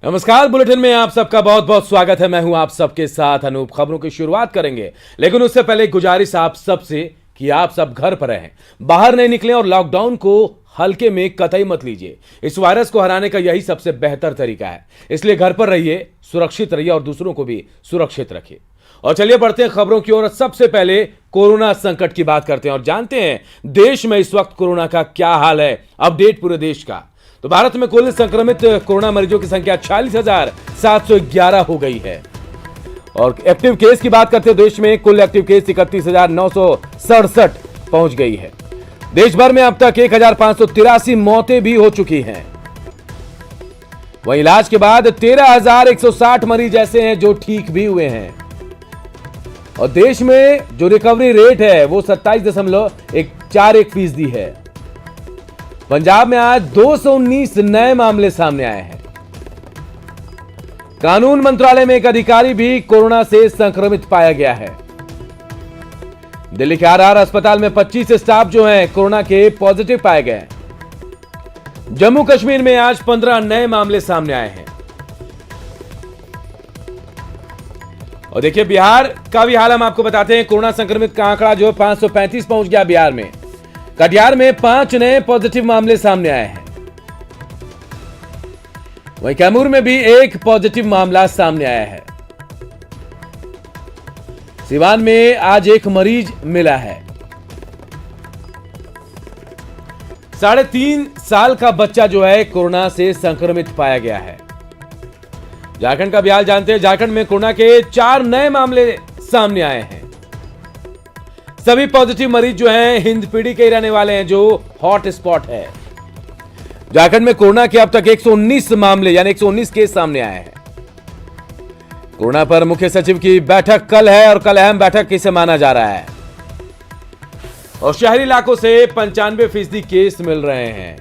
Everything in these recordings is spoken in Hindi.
नमस्कार, बुलेटिन में आप सबका बहुत बहुत स्वागत है। मैं हूं आप सबके साथ अनूप। खबरों की शुरुआत करेंगे, लेकिन उससे पहले एक गुजारिश आप सबसे कि आप सब घर पर रहें, बाहर नहीं निकलें और लॉकडाउन को हल्के में कतई मत लीजिए। इस वायरस को हराने का यही सबसे बेहतर तरीका है, इसलिए घर पर रहिए, सुरक्षित रहिए और दूसरों को भी सुरक्षित रखिए। और चलिए बढ़ते हैं खबरों की ओर। सबसे पहले कोरोना संकट की बात करते हैं और जानते हैं देश में इस वक्त कोरोना का क्या हाल है। अपडेट पूरे देश का। तो भारत में कुल संक्रमित कोरोना मरीजों की संख्या 46,711 हो गई है। और एक्टिव केस की बात करते हैं, देश में कुल एक्टिव केस 31,967 पहुंच गई है। देश भर में अब तक 1,583 मौतें भी हो चुकी हैं। वहीं इलाज के बाद 13,160 मरीज ऐसे हैं जो ठीक भी हुए हैं। और देश में जो रिकवरी रेट है वो 27.41% है। पंजाब में आज 219 नए मामले सामने आए हैं। कानून मंत्रालय में एक अधिकारी भी कोरोना से संक्रमित पाया गया है। दिल्ली के आरआर अस्पताल में 25 स्टाफ जो हैं कोरोना के पॉजिटिव पाए गए। जम्मू कश्मीर में आज 15 नए मामले सामने आए हैं। और देखिए बिहार का भी हाल हम आपको बताते हैं। कोरोना संक्रमित का आंकड़ा जो 535 पहुंच गया बिहार में। कटिहार में 5 नए पॉजिटिव मामले सामने आए हैं। वहीं कैमूर में भी एक पॉजिटिव मामला सामने आया है। सिवान में आज एक मरीज मिला है। 3.5 साल का बच्चा जो है कोरोना से संक्रमित पाया गया है। झारखंड का भी हाल जानते हैं। झारखंड में कोरोना के 4 नए मामले सामने आए हैं। सभी पॉजिटिव मरीज जो हैं हिंदपीढ़ी के रहने वाले हैं, जो हॉट स्पॉट है। झारखंड में कोरोना के अब तक 119 मामले यानी 119 केस सामने आए हैं। कोरोना पर मुख्य सचिव की बैठक कल है और कल अहम बैठक किसे माना जा रहा है। और शहरी इलाकों से 95% केस मिल रहे हैं।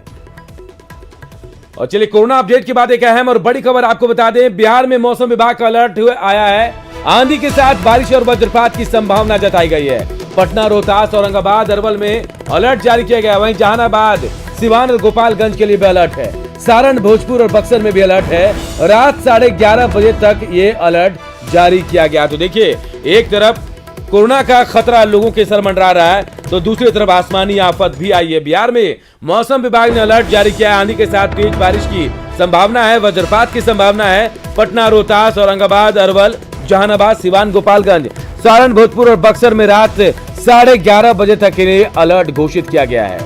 और चलिए कोरोना अपडेट के बाद एक अहम और बड़ी खबर आपको बता दें। बिहार में मौसम विभाग का अलर्ट आया है। आंधी के साथ बारिश और वज्रपात की संभावना जताई गई है। पटना, रोहतास, औरंगाबाद, अरवल में अलर्ट जारी किया गया। वहीं जहानाबाद, सिवान और गोपालगंज के लिए भी अलर्ट है। सारण, भोजपुर और बक्सर में भी अलर्ट है। रात 11:30 बजे तक ये अलर्ट जारी किया गया। तो देखिए, एक तरफ कोरोना का खतरा लोगों के सर मंडरा रहा है, तो दूसरी तरफ आसमानी आफत भी आई है। बिहार में मौसम विभाग ने अलर्ट जारी किया है। आंधी के साथ तेज बारिश की संभावना है, वज्रपात की संभावना है। पटना, रोहतास, औरंगाबाद, अरवल, जहानाबाद, सिवान, गोपालगंज, सारण, भोजपुर और बक्सर में रात 11:30 बजे तक के लिए अलर्ट घोषित किया गया है।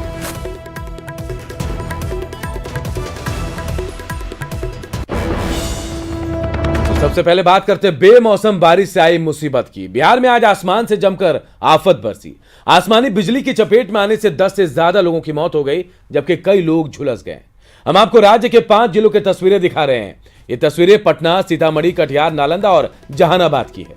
तो सबसे पहले बात करते हैं बेमौसम बारिश से आई मुसीबत की। बिहार में आज आसमान से जमकर आफत बरसी। आसमानी बिजली की चपेट में आने से 10 से ज्यादा लोगों की मौत हो गई, जबकि कई लोग झुलस गए। हम आपको राज्य के 5 जिलों की तस्वीरें दिखा रहे हैं। ये तस्वीरें पटना, सीतामढ़ी, कटिहार, नालंदा और जहानाबाद की है।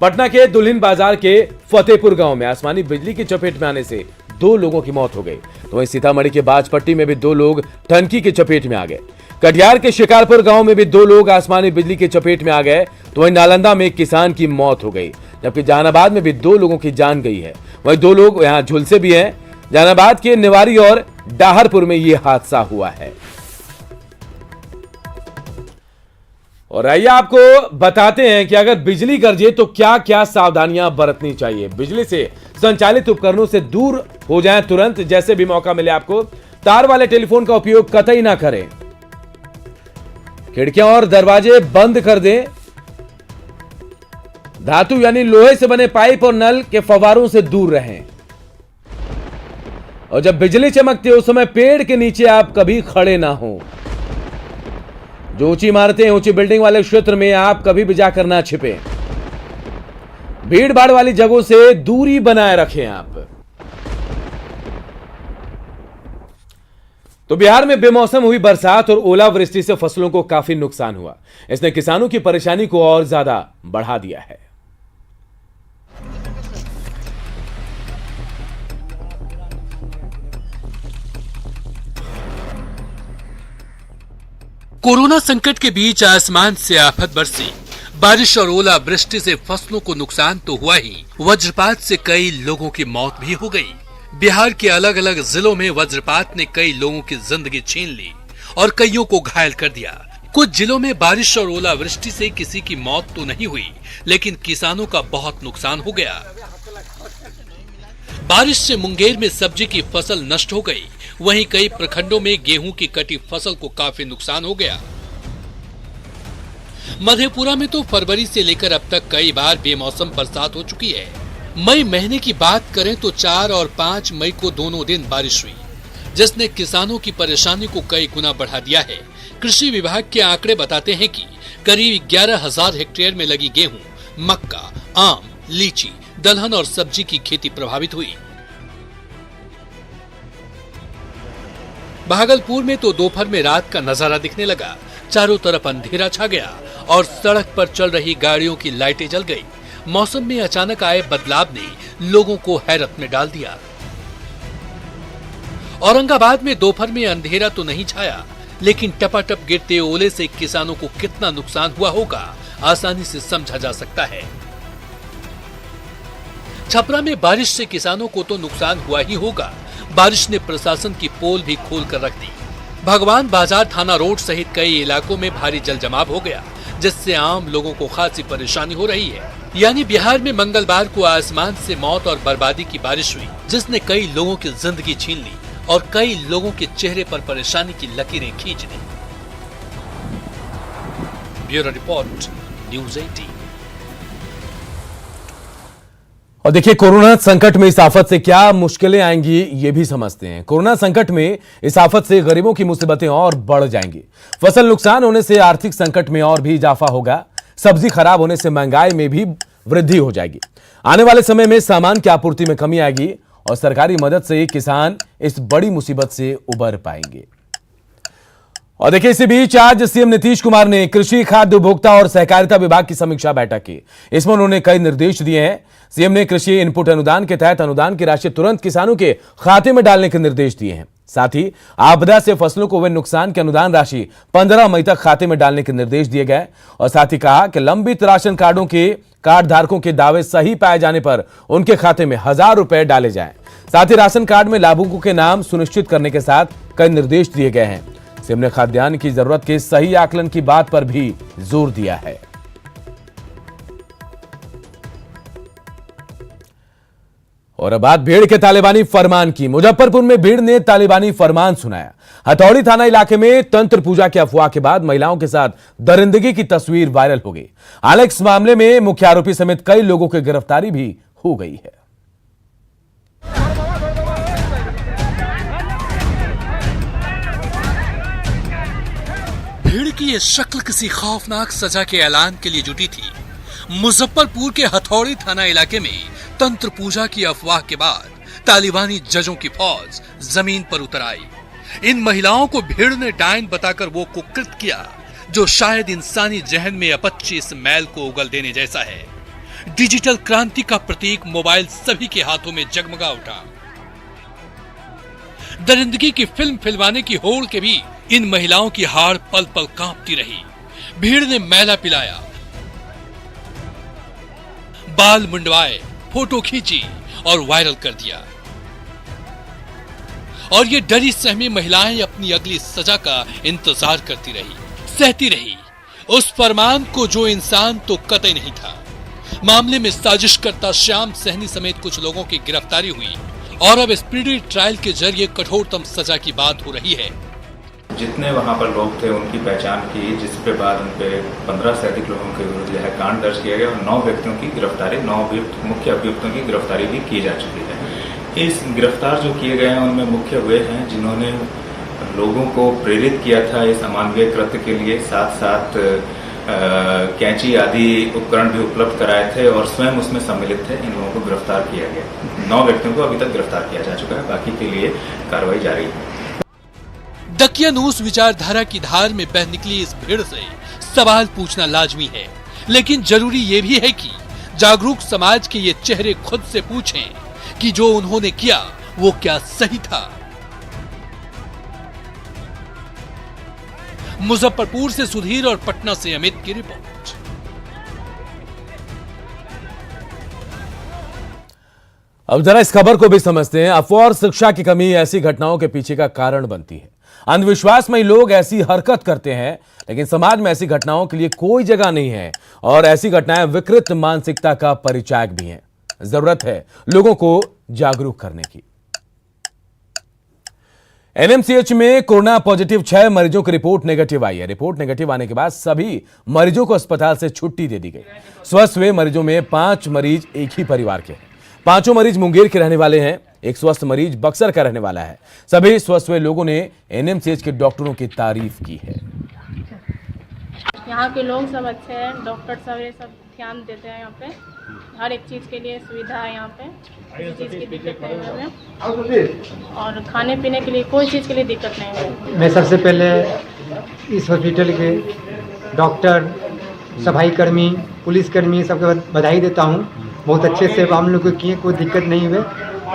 पटना के दुल्हिन बाजार के फतेहपुर गांव में आसमानी बिजली की चपेट में आने से 2 लोगों की मौत हो गई। तो वहीं सीतामढ़ी के बाजपट्टी में भी 2 लोग टंकी की चपेट में आ गए। कटिहार के शिकारपुर गांव में भी 2 लोग आसमानी बिजली की चपेट में आ गए। तो वहीं नालंदा में एक किसान की मौत हो गई, जबकि जहानाबाद में भी 2 लोगों की जान गई है। वहीं 2 लोग यहाँ झुलसे भी हैं। जहानाबाद के निवारी और डाहरपुर में यह हादसा हुआ है। और आइए आपको बताते हैं कि अगर बिजली गरजे तो क्या क्या सावधानियां बरतनी चाहिए। बिजली से संचालित उपकरणों से दूर हो जाएं तुरंत, जैसे भी मौका मिले आपको। तार वाले टेलीफोन का उपयोग कतई ना करें। खिड़कियां और दरवाजे बंद कर दें। धातु यानी लोहे से बने पाइप और नल के फव्वारों से दूर रहें। और जब बिजली चमकती है उस समय पेड़ के नीचे आप कभी खड़े ना हो। जो ऊंची इमारतें, ऊंची बिल्डिंग वाले क्षेत्र में आप कभी भी जाकर ना छिपें। भीड़ भाड़ वाली जगहों से दूरी बनाए रखें आप। तो बिहार में बेमौसम हुई बरसात और ओलावृष्टि से फसलों को काफी नुकसान हुआ। इसने किसानों की परेशानी को और ज्यादा बढ़ा दिया है। कोरोना संकट के बीच आसमान से आफत बरसी। बारिश और ओलावृष्टि से फसलों को नुकसान तो हुआ ही, वज्रपात से कई लोगों की मौत भी हो गई। बिहार के अलग अलग जिलों में वज्रपात ने कई लोगों की जिंदगी छीन ली और कईयों को घायल कर दिया। कुछ जिलों में बारिश और ओलावृष्टि से किसी की मौत तो नहीं हुई, लेकिन किसानों का बहुत नुकसान हो गया। बारिश से मुंगेर में सब्जी की फसल नष्ट हो गई, वहीं कई प्रखंडों में गेहूं की कटी फसल को काफी नुकसान हो गया। मधेपुरा में तो फरवरी से लेकर अब तक कई बार बेमौसम बरसात हो चुकी है। मई महीने की बात करें तो 4 और 5 मई को दोनों दिन बारिश हुई, जिसने किसानों की परेशानी को कई गुना बढ़ा दिया है। कृषि विभाग के आंकड़े बताते हैं कि करीब 11,000 हेक्टेयर में लगी गेहूं, मक्का, आम, लीची, दलहन और सब्जी की खेती प्रभावित हुई। भागलपुर में तो दोपहर में रात का नजारा दिखने लगा। चारों तरफ अंधेरा छा गया और सड़क पर चल रही गाड़ियों की लाइटें जल गई। मौसम में अचानक आए बदलाव ने लोगों को हैरत में डाल दिया। औरंगाबाद में दोपहर में अंधेरा तो नहीं छाया, लेकिन टपाटप गिरते ओले से किसानों को कितना नुकसान हुआ होगा आसानी से समझा जा सकता है। छपरा में बारिश से किसानों को तो नुकसान हुआ ही होगा। बारिश ने प्रशासन की पोल भी खोल कर रख दी। भगवान बाजार थाना रोड सहित कई इलाकों में भारी जल जमाव हो गया, जिससे आम लोगों को खासी परेशानी हो रही है। यानी बिहार में मंगलवार को आसमान से मौत और बर्बादी की बारिश हुई, जिसने कई लोगों की जिंदगी छीन ली और कई लोगों के चेहरे पर परेशानी की लकीरें खींच दी। Bureau report, news 18। और देखिए, कोरोना संकट में इस आफत से क्या मुश्किलें आएंगी ये भी समझते हैं। कोरोना संकट में इस आफत से गरीबों की मुसीबतें और बढ़ जाएंगी। फसल नुकसान होने से आर्थिक संकट में और भी इजाफा होगा। सब्जी खराब होने से महंगाई में भी वृद्धि हो जाएगी। आने वाले समय में सामान की आपूर्ति में कमी आएगी और सरकारी मदद से किसान इस बड़ी मुसीबत से उबर पाएंगे। और देखिए, इसी बीच आज सीएम नीतीश कुमार ने कृषि, खाद्य, उपभोक्ता और सहकारिता विभाग की समीक्षा बैठक की। इसमें उन्होंने कई निर्देश दिए हैं। सीएम ने कृषि इनपुट अनुदान के तहत अनुदान की राशि तुरंत किसानों के खाते में डालने के निर्देश दिए हैं। साथ ही आपदा से फसलों को हुए नुकसान की अनुदान राशि 15 मई तक खाते में डालने के निर्देश दिए गए। और साथ ही कहा कि लंबित राशन कार्डों के कार्ड धारकों के दावे सही पाए जाने पर उनके खाते में 1,000 रुपए डाले जाएं। साथ ही राशन कार्ड में लाभुकों के नाम सुनिश्चित करने के साथ कई निर्देश दिए गए हैं। सीएम ने खाद्यान्न की जरूरत के सही आकलन की बात पर भी जोर दिया है। और अब बात भीड़ के तालिबानी फरमान की। मुजफ्फरपुर में भीड़ ने तालिबानी फरमान सुनाया। हथौड़ी थाना इलाके में तंत्र पूजा की अफवाह के बाद महिलाओं के साथ दरिंदगी की तस्वीर वायरल हो गई। हालांकि इस मामले में मुख्य आरोपी समेत कई लोगों की गिरफ्तारी भी हो गई है। भीड़ की ये शक्ल किसी खौफनाक सजा के ऐलान के लिए जुटी थी। मुजफ्फरपुर के हथौड़ी थाना इलाके में तंत्र पूजा की अफवाह के बाद तालिबानी जजों की फौज जमीन पर उतर आई। इन महिलाओं को भीड़ ने डायन बताकर वो कुकृत किया जो शायद इंसानी जहन में अपच्ची इस मैल को उगल देने जैसा है। डिजिटल क्रांति का प्रतीक मोबाइल सभी के हाथों में जगमगा उठा। दरिंदगी की फिल्म फिल्माने की होड़ के भी इन महिलाओं की हाड़ पल पल कांपती रही। भीड़ ने मैला पिलाया, बाल मुंडवाए, फोटो खींची और वायरल कर दिया। और ये डरी सहमी महिलाएं अपनी अगली सजा का इंतजार करती रही, सहती रही उस फरमान को जो इंसान तो कतई नहीं था। मामले में साजिश करता श्याम सहनी समेत कुछ लोगों की गिरफ्तारी हुई और अब स्पीडी ट्रायल के जरिए कठोरतम सजा की बात हो रही है। जितने वहाँ पर लोग थे उनकी पहचान की, जिसके बाद उन पे 15 से अधिक लोगों के विरुद्ध जो है कांड दर्ज किया गया और 9 व्यक्तियों की गिरफ्तारी, 9 मुख्य अभियुक्तों की गिरफ्तारी भी की जा चुकी है। इस गिरफ्तार जो किए गए हैं उनमें मुख्य वे हैं जिन्होंने लोगों को प्रेरित किया था इस अमानवीय कृत्य के लिए, साथ साथ कैंची आदि उपकरण भी उपलब्ध कराए थे और स्वयं उसमें सम्मिलित थे। इन लोगों को गिरफ्तार किया गया। 9 व्यक्तियों को अभी तक गिरफ्तार किया जा चुका है, बाकी के लिए कार्रवाई जारी है। दकियानूस विचारधारा की धार में बह निकली इस भीड़ से सवाल पूछना लाजमी है, लेकिन जरूरी ये भी है कि जागरूक समाज के ये चेहरे खुद से पूछें कि जो उन्होंने किया वो क्या सही था। मुजफ्फरपुर से सुधीर और पटना से अमित की रिपोर्ट। अब जरा इस खबर को भी समझते हैं। अफवाह और शिक्षा की कमी ऐसी घटनाओं के पीछे का कारण बनती है। अंधविश्वासमयी लोग ऐसी हरकत करते हैं, लेकिन समाज में ऐसी घटनाओं के लिए कोई जगह नहीं है और ऐसी घटनाएं विकृत मानसिकता का परिचायक भी हैं। जरूरत है लोगों को जागरूक करने की। एनएमसीएच में कोरोना पॉजिटिव 6 मरीजों की रिपोर्ट नेगेटिव आई है। रिपोर्ट नेगेटिव आने के बाद सभी मरीजों को अस्पताल से छुट्टी दे दी गई। स्वस्थ हुए मरीजों में 5 मरीज एक ही परिवार के हैं। 5 मरीज मुंगेर के रहने वाले हैं। एक स्वस्थ मरीज बक्सर का रहने वाला है। सभी स्वस्थ हुए लोगों ने एनएमसीएच के डॉक्टरों की तारीफ की है। यहाँ के लोग सब अच्छे हैं, डॉक्टर सब ये सब ध्यान देते हैं। यहाँ पे हर एक चीज़ के लिए सुविधा है। यहाँ पे किसी चीज़ की दिक्कत नहीं है हमें, और खाने पीने के लिए कोई चीज़ के लिए दिक्कत नहीं है। मैं सबसे पहले इस हॉस्पिटल के डॉक्टर, सफाई कर्मी, पुलिसकर्मी सबको बधाई देता हूँ। बहुत अच्छे से हम लोग को किए, कोई दिक्कत नहीं हुए।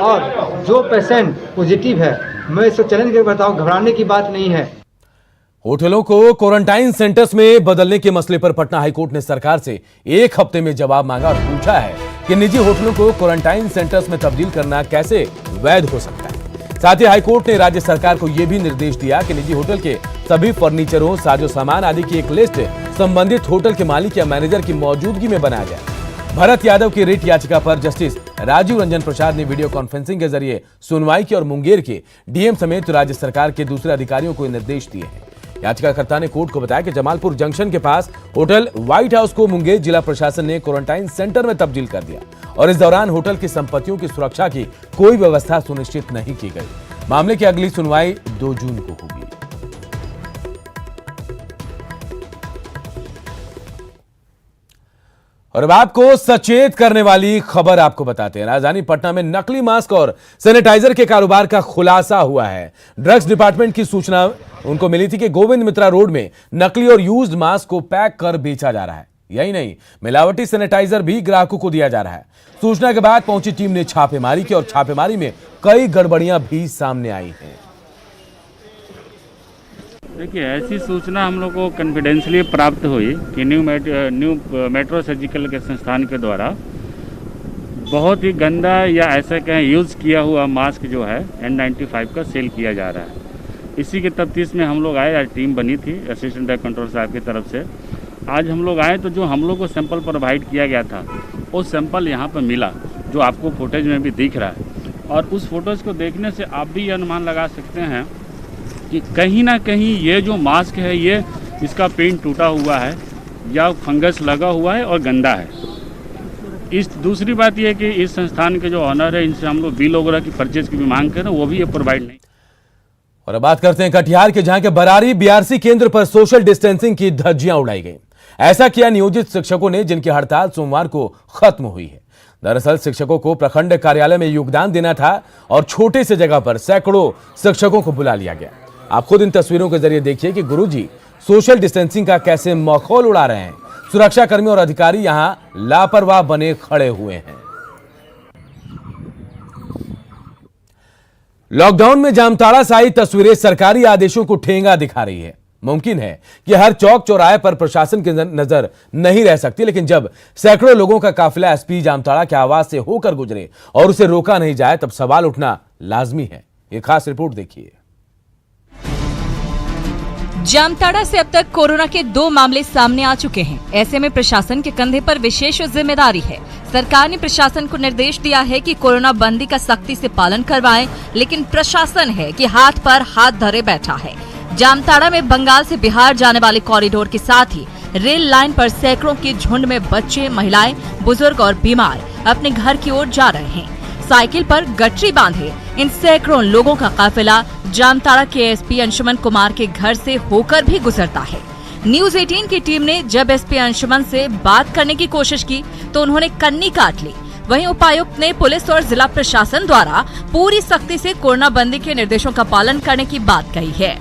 और जो पेशेंट पॉजिटिव है, मैं इसको चैलेंज करके बताऊँ, घबराने की बात नहीं है। होटलों को क्वारंटाइन सेंटर्स में बदलने के मसले पर पटना हाईकोर्ट ने सरकार से 1 हफ्ते में जवाब मांगा और पूछा है कि निजी होटलों को क्वारंटाइन सेंटर्स में तब्दील करना कैसे वैध हो सकता है। साथ ही हाईकोर्ट ने राज्य सरकार को यह भी निर्देश दिया कि निजी होटल के सभी फर्नीचरों, साजो सामान आदि की एक लिस्ट संबंधित होटल के मालिक या मैनेजर की मौजूदगी में बनाया जाए। भरत यादव की रिट याचिका पर जस्टिस राजीव रंजन प्रसाद ने वीडियो कॉन्फ्रेंसिंग के जरिए सुनवाई की और मुंगेर के डीएम समेत राज्य सरकार के दूसरे अधिकारियों को निर्देश दिए हैं। याचिकाकर्ता ने कोर्ट को बताया कि जमालपुर जंक्शन के पास होटल व्हाइट हाउस को मुंगेर जिला प्रशासन ने क्वारंटाइन सेंटर में तब्दील कर दिया और इस दौरान होटल की संपत्तियों की सुरक्षा की कोई व्यवस्था सुनिश्चित नहीं की गई। मामले की अगली सुनवाई 2 जून को होगी। और अब आपको सचेत करने वाली खबर आपको बताते हैं। राजधानी पटना में नकली मास्क और सैनिटाइजर के कारोबार का खुलासा हुआ है। ड्रग्स डिपार्टमेंट की सूचना उनको मिली थी कि गोविंद मित्रा रोड में नकली और यूज्ड मास्क को पैक कर बेचा जा रहा है। यही नहीं, मिलावटी सैनिटाइजर भी ग्राहकों को दिया जा रहा है। सूचना के बाद पहुंची टीम ने छापेमारी की और छापेमारी में कई गड़बड़ियां भी सामने आई हैं। देखिए, ऐसी सूचना हम लोग को कॉन्फिडेंशियली प्राप्त हुई कि न्यू मेट्रो सर्जिकल के संस्थान के द्वारा बहुत ही गंदा या ऐसा कहें यूज़ किया हुआ मास्क जो है N95 का सेल किया जा रहा है। इसी के तफ्तीश में हम लोग आए, आज टीम बनी थी असिस्टेंट डायरेक्टर कंट्रोल साहब की तरफ से। आज हम लोग आए तो जो हम लोग को सैंपल प्रोवाइड किया गया था वो सैंपल यहाँ पर मिला, जो आपको फुटेज में भी दिख रहा है। और उस फोटोज़ को देखने से आप भी ये अनुमान लगा सकते हैं कि कहीं ना कहीं ये जो मास्क है ये इसका पेंट टूटा हुआ है या फंगस लगा हुआ है और गंदा है। इस दूसरी बात ये है कि इस संस्थान के जो ऑनर है, इनसे हम लोग बिल वगैरह की परचेज की भी मांग करें, वो भी ये प्रोवाइड नहीं। और अब बात करते हैं कटिहार के, जहां के बरारी बीआरसी केंद्र पर सोशल डिस्टेंसिंग की धज्जियां उड़ाई गई। ऐसा किया नियोजित शिक्षकों ने, जिनकी हड़ताल सोमवार को खत्म हुई है। दरअसल शिक्षकों को प्रखंड कार्यालय में योगदान देना था और छोटे से जगह पर सैकड़ों शिक्षकों को बुला लिया गया। आप खुद इन तस्वीरों के जरिए देखिए कि गुरुजी सोशल डिस्टेंसिंग का कैसे मखौल उड़ा रहे हैं। सुरक्षा कर्मी और अधिकारी यहां लापरवाह बने खड़े हुए हैं। लॉकडाउन में जामताड़ा से आई तस्वीरें सरकारी आदेशों को ठेंगा दिखा रही है। मुमकिन है कि हर चौक चौराहे पर प्रशासन की नजर नहीं रह सकती, लेकिन जब सैकड़ों लोगों का काफिला एसपी जामताड़ा के आवास से होकर गुजरे और उसे रोका नहीं जाए, तब सवाल उठना लाजमी है। ये खास रिपोर्ट देखिए। जामताड़ा से अब तक कोरोना के 2 मामले सामने आ चुके हैं। ऐसे में प्रशासन के कंधे पर विशेष जिम्मेदारी है। सरकार ने प्रशासन को निर्देश दिया है कि कोरोना बंदी का सख्ती से पालन करवाएं, लेकिन प्रशासन है कि हाथ पर हाथ धरे बैठा है। जामताड़ा में बंगाल से बिहार जाने वाले कॉरिडोर के साथ ही रेल लाइन पर सैकड़ों के झुंड में बच्चे, महिलाएं, बुजुर्ग और बीमार अपने घर की ओर जा रहे हैं। साइकिल पर गठरी बांधे इन सैकड़ों लोगों का काफिला जामताड़ा के एसपी अंशुमन कुमार के घर से होकर भी गुजरता है। न्यूज 18 की टीम ने जब एसपी अंशुमन से बात करने की कोशिश की तो उन्होंने कन्नी काट ली। वहीं उपायुक्त ने पुलिस और जिला प्रशासन द्वारा पूरी सख्ती से कोरोना बंदी के निर्देशों का पालन करने की बात कही है।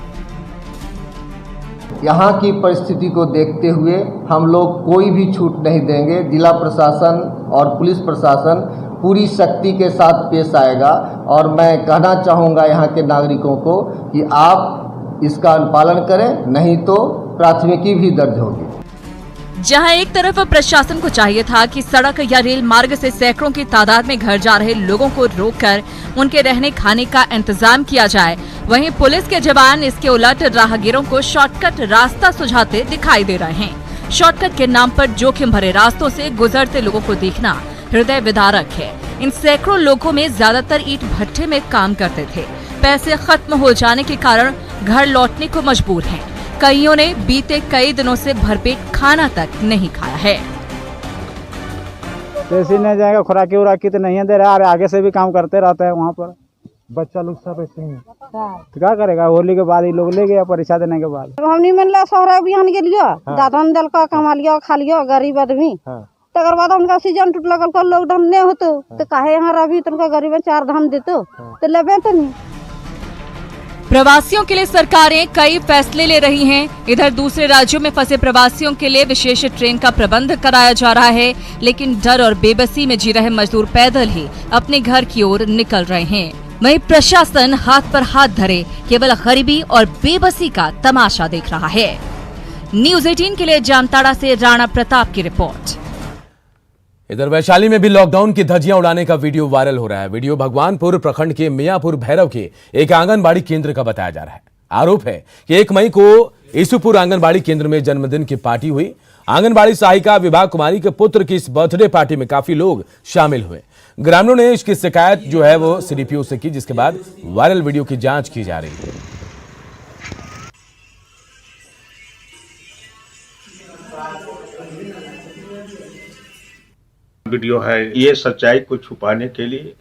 यहाँ की परिस्थिति को देखते हुए हम लोग कोई भी छूट नहीं देंगे। जिला प्रशासन और पुलिस प्रशासन पूरी शक्ति के साथ पेश आएगा और मैं कहना चाहूँगा यहाँ के नागरिकों को कि आप इसका अनुपालन करें, नहीं तो प्राथमिकी भी दर्ज होगी। जहां एक तरफ प्रशासन को चाहिए था कि सड़क या रेल मार्ग से सैकड़ों की तादाद में घर जा रहे लोगों को रोककर उनके रहने खाने का इंतजाम किया जाए, वहीं पुलिस के जवान इसके उलट राहगीरों को शॉर्टकट रास्ता सुझाते दिखाई दे रहे हैं। शॉर्टकट के नाम पर जोखिम भरे रास्तों से गुजरते लोगों को देखना हृदय विदारक है। इन सैकड़ों लोगों में ज्यादातर ईंट भट्ठे में काम करते थे। पैसे खत्म हो जाने के कारण घर लौटने को मजबूर हैं। कईयों ने बीते कई दिनों से भरपेट खाना तक नहीं खाया है। पैसे नहीं जाएगा, खुराकी उराकी तो नहीं दे रहा है, आगे से भी काम करते रहते हैं वहाँ पर। बच्चा लोग सब ऐसे ही तो क्या करेगा, होली के बाद ही लोग ले गया परीक्षा देने के बाद। हमने मिलला शहर अभियान के लिए दादन दल का कमा लिया खा लिया गरीब आदमी। तकर बाद उनका सीजन टूट लगल कर लॉकडाउन नहीं होतो तो काहे यहाँ रवि तुमका गरीब 4 धाम देतो तो लेबे तो नहीं। प्रवासियों के लिए सरकारें कई फैसले ले रही हैं। इधर दूसरे राज्यों में फंसे प्रवासियों के लिए विशेष ट्रेन का प्रबंध कराया जा रहा है, लेकिन डर और बेबसी में जी रहे मजदूर पैदल ही अपने घर की ओर निकल रहे हैं। वहीं प्रशासन हाथ पर हाथ धरे केवल गरीबी और बेबसी का तमाशा देख रहा है। न्यूज़ 18 के लिए जामताड़ा से राणा प्रताप की रिपोर्ट। इधर वैशाली में भी लॉकडाउन की धज्जियां उड़ाने का वीडियो वायरल हो रहा है। वीडियो भगवानपुर प्रखंड के मियापुर भैरव के एक आंगनबाड़ी केंद्र का बताया जा रहा है। आरोप है कि 1 मई को ईसुपुर आंगनबाड़ी केंद्र में जन्मदिन की पार्टी हुई। आंगनबाड़ी सहायिका विभा कुमारी के पुत्र की इस बर्थडे पार्टी में काफी लोग शामिल हुए। ग्रामीणों ने इसकी शिकायत जो है वो सीडीपीओ से की, जिसके बाद वायरल वीडियो की जांच की जा रही है। वीडियो है, ये सच्चाई को छुपाने के लिए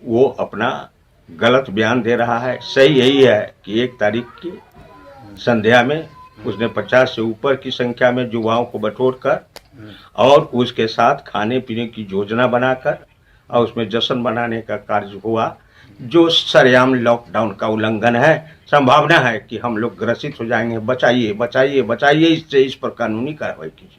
वो अपना गलत बयान दे रहा है। सही यही है कि 1 तारीख की संध्या में उसने 50 से ऊपर की संख्या में युवाओं को बटोरकर और उसके साथ खाने पीने की योजना बनाकर और उसमें जश्न मनाने का कार्य हुआ, जो सरेआम लॉकडाउन का उल्लंघन है। संभावना है कि हम लोग ग्रसित हो जाएंगे। बचाइए बचाइए बचाइए, इससे इस पर कानूनी कार्रवाई कीजिए।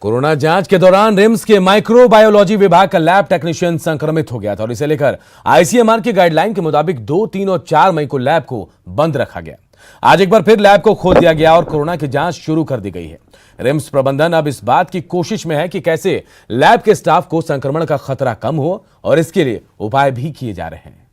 कोरोना जांच के दौरान रिम्स के माइक्रोबायोलॉजी विभाग का लैब टेक्नीशियन संक्रमित हो गया था और इसे लेकर आईसीएमआर की गाइडलाइन के मुताबिक 2, 3 और 4 मई को लैब को बंद रखा गया। आज एक बार फिर लैब को खोल दिया गया और कोरोना की जांच शुरू कर दी गई है। रिम्स प्रबंधन अब इस बात की कोशिश में है कि कैसे लैब के स्टाफ को संक्रमण का खतरा कम हो और इसके लिए उपाय भी किए जा रहे हैं।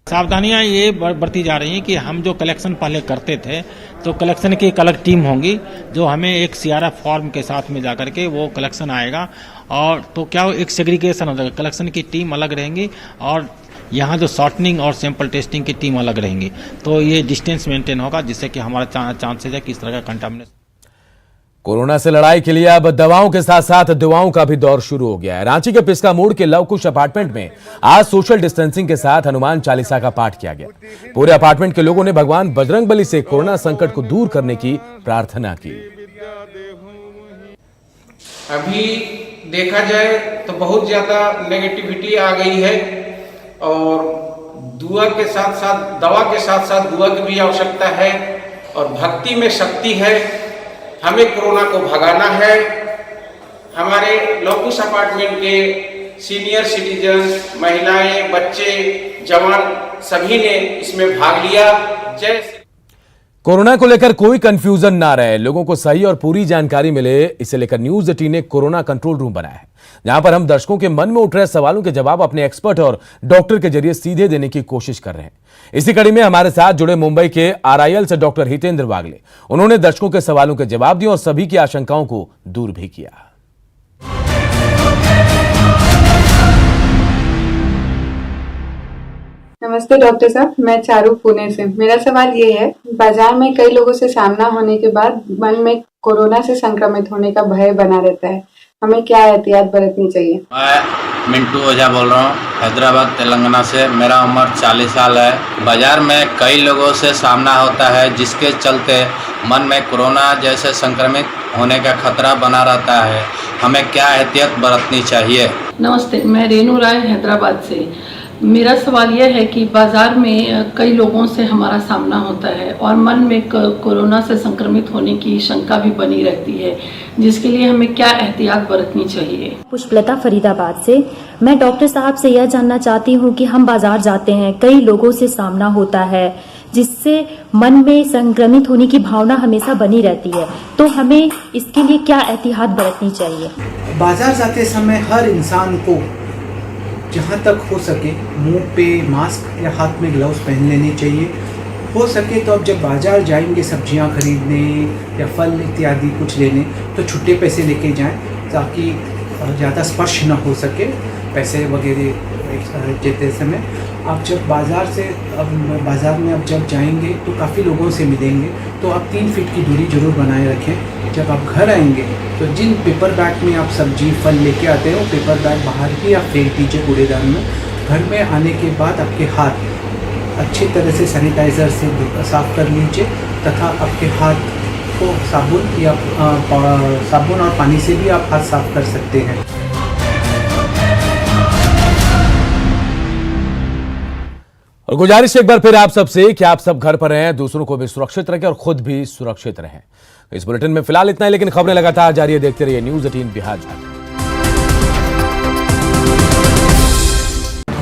सावधानियां ये बढ़ती जा रही हैं कि हम जो कलेक्शन पहले करते थे तो कलेक्शन की एक अलग टीम होंगी जो हमें एक सीआरएफ फॉर्म के साथ में जाकर के वो कलेक्शन आएगा और तो क्या एक सेग्रीगेशन हो जाएगा। कलेक्शन की टीम अलग रहेंगी और यहाँ जो शॉर्टनिंग और सैंपल टेस्टिंग की टीम अलग रहेंगी, तो ये डिस्टेंस मेंटेन होगा जिससे कि हमारा चांसेज है कि इस तरह का कंटामिनेशन। कोरोना से लड़ाई के लिए अब दवाओं के साथ साथ दुआओं का भी दौर शुरू हो गया है। रांची के पिस्का मोड़ के लवकुश अपार्टमेंट में आज सोशल डिस्टेंसिंग के साथ हनुमान चालीसा का पाठ किया गया। पूरे अपार्टमेंट के लोगों ने भगवान बजरंगबली से कोरोना संकट को दूर करने की प्रार्थना की। अभी देखा जाए तो बहुत ज्यादा नेगेटिविटी आ गई है और दुआ के साथ साथ दवा के साथ साथ दुआ की भी आवश्यकता है और भक्ति में शक्ति है। हमें कोरोना को भगाना है। हमारे लवकुश अपार्टमेंट के सीनियर सिटीजन, महिलाएं, बच्चे, जवान सभी ने इसमें भाग लिया। जय कोरोना को लेकर कोई कंफ्यूजन ना रहे, लोगों को सही और पूरी जानकारी मिले, इसे लेकर न्यूज़ 18 ने कोरोना कंट्रोल रूम बनाया है, जहां पर हम दर्शकों के मन में उठ रहे सवालों के जवाब अपने एक्सपर्ट और डॉक्टर के जरिए सीधे देने की कोशिश कर रहे हैं। इसी कड़ी में हमारे साथ जुड़े मुंबई के आरआईएल से डॉक्टर हितेंद्र वागले। उन्होंने दर्शकों के सवालों के जवाब दिए और सभी की आशंकाओं को दूर भी किया। नमस्ते डॉक्टर साहब, मैं चारू पुणे से। मेरा सवाल ये है, बाजार में कई लोगों से सामना होने के बाद मन में कोरोना से संक्रमित होने का भय बना रहता है, हमें क्या एहतियात बरतनी चाहिए? मैं मिंटू ओझा बोल रहा हूँ, हैदराबाद तेलंगाना से। मेरा उम्र 40 साल है। बाजार में कई लोगों से सामना होता है जिसके चलते मन में कोरोना जैसे संक्रमित होने का खतरा बना रहता है, हमें क्या एहतियात बरतनी चाहिए? नमस्ते, मैं रेनू राय हैदराबाद से। मेरा सवाल यह है कि बाज़ार में कई लोगों से हमारा सामना होता है और मन में कोरोना से संक्रमित होने की शंका भी बनी रहती है, जिसके लिए हमें क्या एहतियात बरतनी चाहिए? पुष्पलता फरीदाबाद से। मैं डॉक्टर साहब से यह जानना चाहती हूँ कि हम बाज़ार जाते हैं, कई लोगों से सामना होता है, जिससे मन में संक्रमित होने की भावना हमेशा बनी रहती है। तो हमें इसके लिए क्या एहतियात बरतनी चाहिए? बाजार जाते समय हर इंसान को जहाँ तक हो सके मुंह पे मास्क या हाथ में ग्लव्स पहन लेने चाहिए। हो सके तो अब जब बाजार जाएंगे सब्जियां खरीदने या फल इत्यादि कुछ लेने तो छुट्टे पैसे लेके जाएं ताकि ज़्यादा स्पर्श न हो सके पैसे वगैरह देते समय। आप जब बाज़ार में अब जब जाएंगे तो काफ़ी लोगों से मिलेंगे, तो आप 3 फीट की दूरी ज़रूर बनाए रखें। जब आप घर आएंगे तो जिन पेपर बैग में आप सब्जी फल लेके आते हो पेपर बैग बाहर ही आप फेंक दीजिए कूड़ेदान में। घर में आने के बाद आपके हाथ अच्छी तरह से सैनिटाइज़र से साफ़ कर लीजिए तथा आपके हाथ को साबुन और पानी से भी आप हाथ साफ कर सकते हैं। और गुजारिश एक बार फिर आप सबसे कि आप सब घर पर रहें, दूसरों को भी सुरक्षित रखें और खुद भी सुरक्षित रहें। इस बुलेटिन में फिलहाल इतना ही, लेकिन खबरें लगातार जारी है। देखते रहिए न्यूज़ 18 बिहार झारखंड।